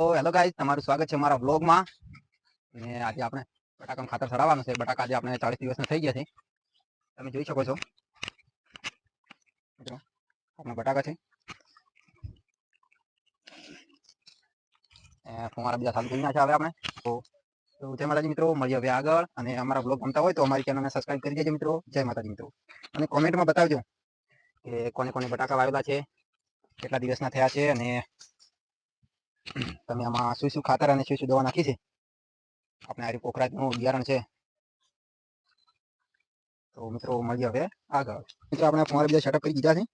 તો hello guys, તમારું સ્વાગત છે અમારા વ્લોગમાં. અને આજે આપણે બટાકાનું ખાતર ચડાવવાનું છે. બટાકા આજે આપણે 40 દિવસના થઈ ગયા છે. તમે જોઈ શકો છો મિત્રો, આપણા બટાકા છે. ફુવારા બીજા ચાલુ થઈ ગયા છે હવે આપણે. તો જય માતાજી મિત્રો, મળીએ હવે આગળ. અને અમારા વ્લોગ ગમતા હોય તો અમારી ચેનલને સબસ્ક્રાઇબ કરી દેજો મિત્રો. જય માતાજી મિત્રો. અને કોમેન્ટમાં બતાવજો કે કોને કોને બટાકા વાવેલા છે, કેટલા દિવસના થયા છે, અને તમે આમાં શું શું ખાતર અને શું શું દવા નાખી છે. આપણે આ પોખરાજનું બિયારણ છે. તો મિત્રો મળીએ હવે આગળ. મિત્રો આપણે ફુવારા બીજા સેટઅપ કરી દીધા છે,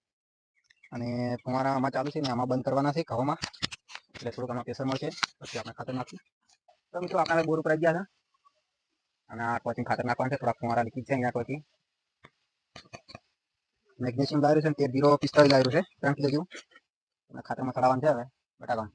અને ફુવારા આમાં ચાલુ છે ને આમાં બંધ કરવાના છે ઘઉંમાં, એટલે થોડુંક આમાં પ્રેશર મળશે. પછી આપણે ખાતર નાખીએ. તો મિત્રો આપણે બોર ઉપર આવી ગયા છે, અને આ પછી ખાતર નાખવાનું છે. થોડા ફુવારા લીધી છે અહીંયા પછી મેગ્નેશિયમ લાવ્યું છે, 13-0-45 લાવ્યું છે 3 કિલો જેવું. અને ખાતરમાં ચડાવવાનું છે હવે બટાકાનું.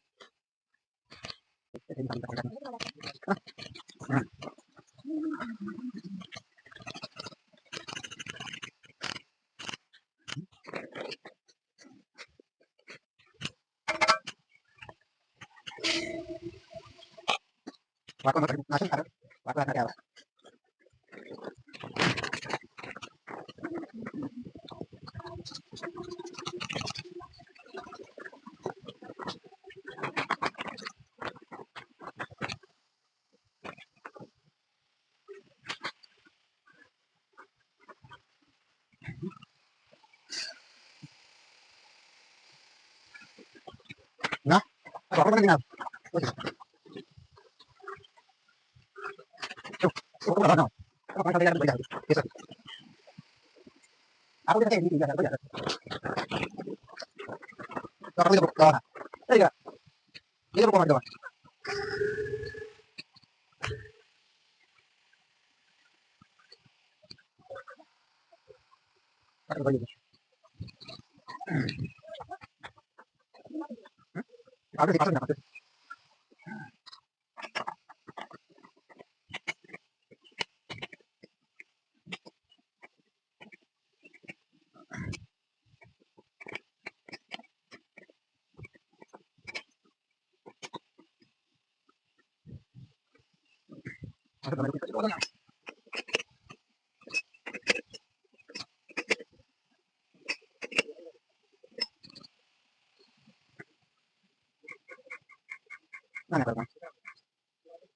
વાટવામાં નાખી ખાતર વાટવા નાખી આવે. ના વાટવા નથી નાખ.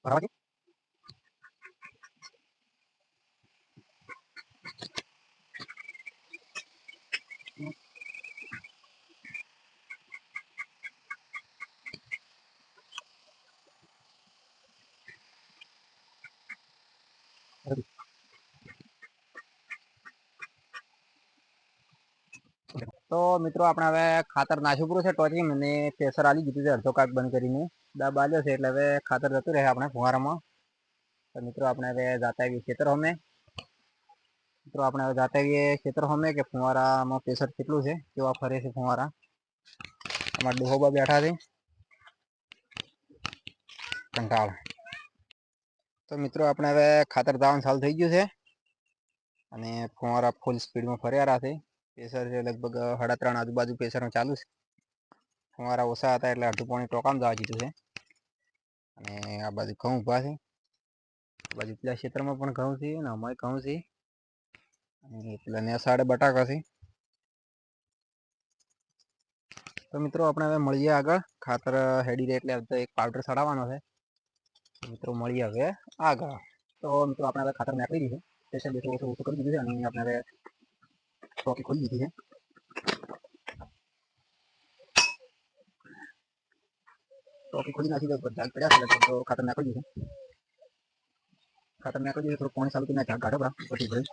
બરાબર. તો મિત્રો આપણે હવે ખાતર નાખ્યું પૂરું છે ટોચિંગ, અને પ્રેશર આલી દીધું છે અડધો કાક બંધ કરીને. દબ આલ્યો છે એટલે હવે ખાતર જતું રહે આપણે ફુવારામાં. તો મિત્રો આપણે હવે જાતા આવીએ ખેતર અમે. મિત્રો આપણે હવે જાતા આવીએ ખેતર અમે કે ફુવારામાં પ્રેશર કેટલું છે, કેવા ફરે છે ફુવારા. અમારા ડોહોબા બેઠા છે કંટાળ. તો મિત્રો આપણે હવે ખાતર દાવાનું ચાલુ થઈ ગયું છે, અને ફુવારા ફૂલ સ્પીડમાં ફર્યા છે. પ્રેશર છે લગભગ 3.5 આજુબાજુ પ્રેશરમાં ચાલુ છે. ફુવારા ઓછા હતા એટલે અડધું પાણી ટોકામાં જવા દીધું છે. અને આ બાજુ ઘઉં ઊભા છે, આ બાજુ પેલા ક્ષેત્રમાં પણ ઘઉં છે, અને અમારે ઘઉં છે, અને પેલા નેસાડે બટાકા છે. તો મિત્રો આપણે હવે મળીએ આગળ. ખાતર હેડી રહે એટલે એક પાવડર ચડાવવાનો છે. મિત્રો મળીએ હવે આગળ. તો મિત્રો આપણે હવે ખાતર નાખી દીધું છે, પ્રેશર ઓછું કરી દીધું છે, અને આપણે હવે ટોકી ખોલી દીધી છે. ટોકી ખોલી નાખી દો, ઢાક પડ્યા છે તો ખાતર નાખી દીધું. ખાતર નાખી દીધું, થોડું પાણી ચાલુ કરીને ઢાક કાઢો બરાબર પછી ભાઈ.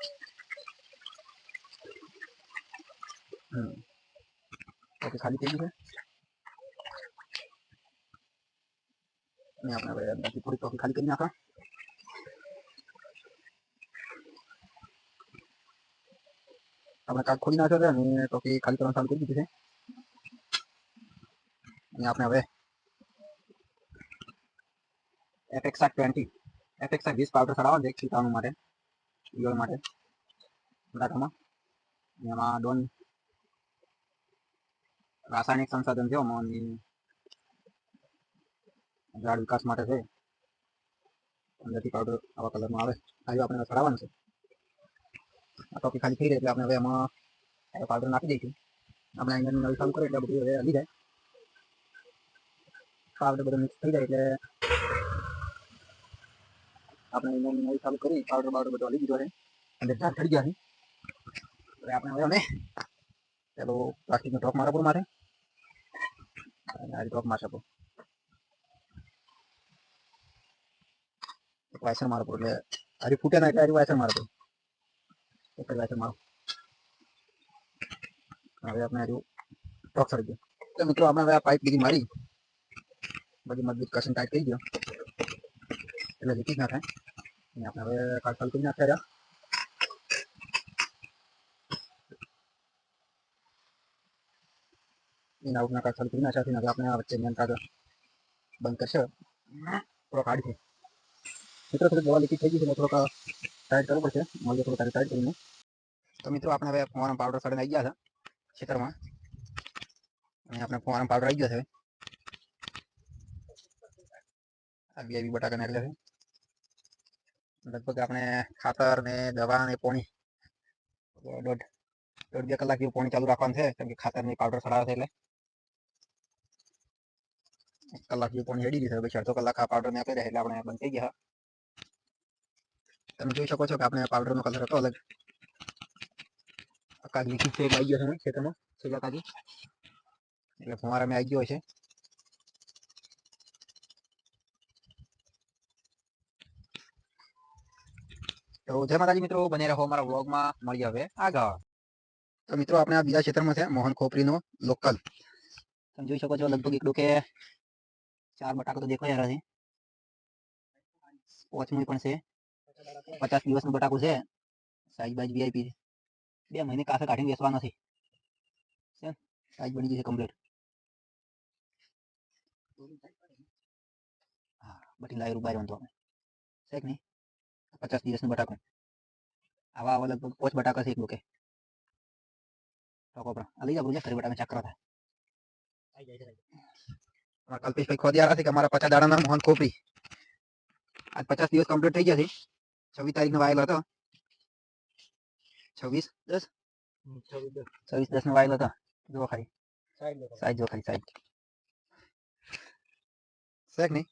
ટોકી ખાલી થઈ ગઈ છે, અને આપણે હવે થોડી ટોકી ખાલી કરી નાખો. આપણે કાક ખોલી નાખ્યો છે, અને ટોકી ખાલી કરવાનું ચાલુ કરી દીધું છે. અને આપણે હવે FXR 20 FXR 20 પાવડર ચડાવવાનો છે છૂટાનું માટે, ઈયળ માટે બટાકામાં. એમાં ડોન રાસાયણિક સંસાધન છે, ઝાડ વિકાસ માટે છે. અંદરથી પાવડર આવા કલરમાં આવે આ આપણે ચડાવવાનું છે. આ ટોપી ખાલી થઈ રહી એટલે આપણે હવે એમાં પાવડર નાખી દઈશું. આપણે અહીંયા નળી ચાલુ કરીએ એટલે બધું હવે હલી જાય. પાવડર બધું મિક્સ થઈ જાય એટલે આપણે અહીંયા નળી ચાલુ કરી પાવડર બધું હલી દીધો છે. અંદર ઝાડ ચડી ગયા છે. હવે આપણે હવે પેલો પ્લાસ્ટિકનો ટોપ મારા પર મારે આ ટોપ મારશે વાયસર મારો એટલે હરી ફૂટે ના એટલે હરી વાયસર મારો એક જ વાયસર મારો. હવે આપણે હજુ ટોક ચડી ગયો. તો મિત્રો આપણે હવે આ પાઇપ બીજી મારી બધી મજબૂત કશન ટાઈટ થઈ ગયો એટલે લીકેજ ના થાય. અને આપણે હવે કાઢ કરી નાખ્યા રહ્યા. इन आउट ना काट કરી નાખ્યા છે. હવે આપણે આ વચ્ચે મેન કાઢ બંધ કરશે થોડો કાઢી છે. મિત્રો થોડી દવા લીકેજ થઈ ગઈ છે એટલે થોડોક ટાઈટ કરવું પડશે. મળીએ થોડું ટાઈટ કરીને. તો મિત્રો આપણે હવે ફુવારામાં પાવડર સડીને આવી ગયા છે ખેતરમાં અને આપણે ફુવારામાં પાવડર આવી ગયો છે. આ બી બટાકા નાખેલા છે. લગભગ આપણે ખાતર ને દવા ને પાણી દોઢ 2 કલાક જેવું પાણી ચાલુ રાખવાનું છે કેમ કે ખાતર ની પાવડર સડાવે છે એટલે 1 કલાક જેવું પાણી રેડી દીધું. પછી અડધો કલાક આ પાવડર ને આપી દે એટલે આપણે બંધ થઈ ગયા. તમે જોઈ શકો છો કે આપણે પાવડર નો કલર હતો અલગ આકાશ લીકેજ છે આવી ગયો છે ખેતરમાં સેજાકાજી એટલે ફુવારા મેં આવી ગયો છે. તો જય માતાજી મિત્રો, બને રહો અમારા વ્લોગમાં. મળીએ હવે આગળ. તો મિત્રો આપણે આ બીજા ક્ષેત્રમાં છે મોહન ખોપરીનો લોકલ. તમે જોઈ શકો છો લગભગ એટલું કે 4 બટાકા તો દેખાઈ રહ્યા છે. પોચમું પણ છે 50 દિવસનું બટાકું છે. સાઈઝ બાઈઝ વીઆઈપી 2 મહિને કાસે કાઢીને વેચવા નથી. સાઈઝ બની ગઈ છે કમ્પ્લીટ. હા બટી લાઈ રૂબાઈ રંતો છે કે નહીં. 50 દિવસનું બટાકું આવા આવા લગભગ 5 બટાકા છે એક લોકે ટોકો પર આ લઈ જાવ રોજ ખરી બટાકા ચક્કર થાય. કલ્પેશ ભાઈ ખોદી આરા છે કે અમારા 50 દાડાના મોહન ખોપરી આજ 50 દિવસ કમ્પ્લીટ થઈ ગયા છે. 26 તારીખનો વાયેલો હતો. 26/10 26/10 નો વાયેલો હતો. જો ખાલી સાઈઝ જો ખાલી સાઈઝ છે કે નહીં.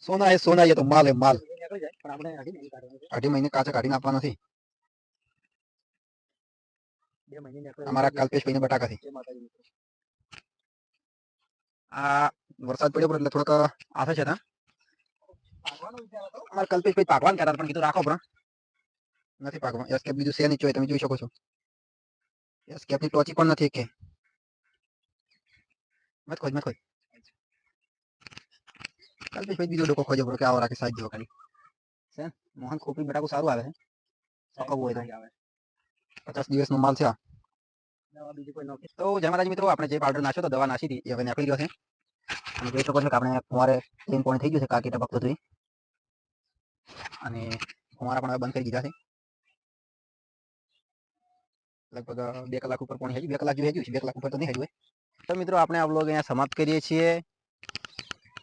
સોના है सोना, ये तो माल है माल. 2.5 મહિને કાચા કાઢીને આપવાના નથી. અમારા કલ્પેશ ભાઈને બટાકા થી આ વરસાદ પડ્યો એટલે થોડોક આશે છે. અમારા કલ્પેશ ભાઈ પાકવાન કહેતા પણ કીધું રાખો પણ નથી પાકવા. એસ્કેપ બીજું છે નહીં તમે જોઈ શકો છો. એસ્કેપ ની ટોચી પણ નથી કે મત ખોજ કલ્પેશ ભાઈ બીજો ડોકો ખોજો કે આવો રાખે સાઈઝ જો ખાલી છે. મોહન ખોપરી બટાકું સારું આવે છે. પકવવું હોય તો 50 દિવસનો માલ છે. તો જય માતાજી મિત્રો, આપણે જે પાવડર નાખ્યો તો દવા નાખી હતી એ હવે નાખી ગયો છે. અને જોઈ શકો છો કે આપણે ફુવારે ક્લીન પાણી થઈ ગયું છે. કાકી ટપકતું હતું અને ફુવારા પણ હવે બંધ કરી દીધા છે. લગભગ 2 કલાક ઉપર પાણી હજી 2 કલાક જેવું હજુ 2 કલાક ઉપર તો નહીં હજુ. તો મિત્રો આપણે આ વ્લોગ અહીંયા સમાપ્ત કરીએ છીએ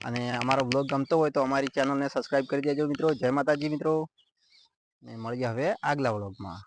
અને અમારો વ્લોગ ગમતો હોય તો અમારી ચેનલને સબસ્ક્રાઇબ કરી દેજો મિત્રો. જય માતાજી મિત્રો ને મળીએ હવે આગલા વ્લોગમાં.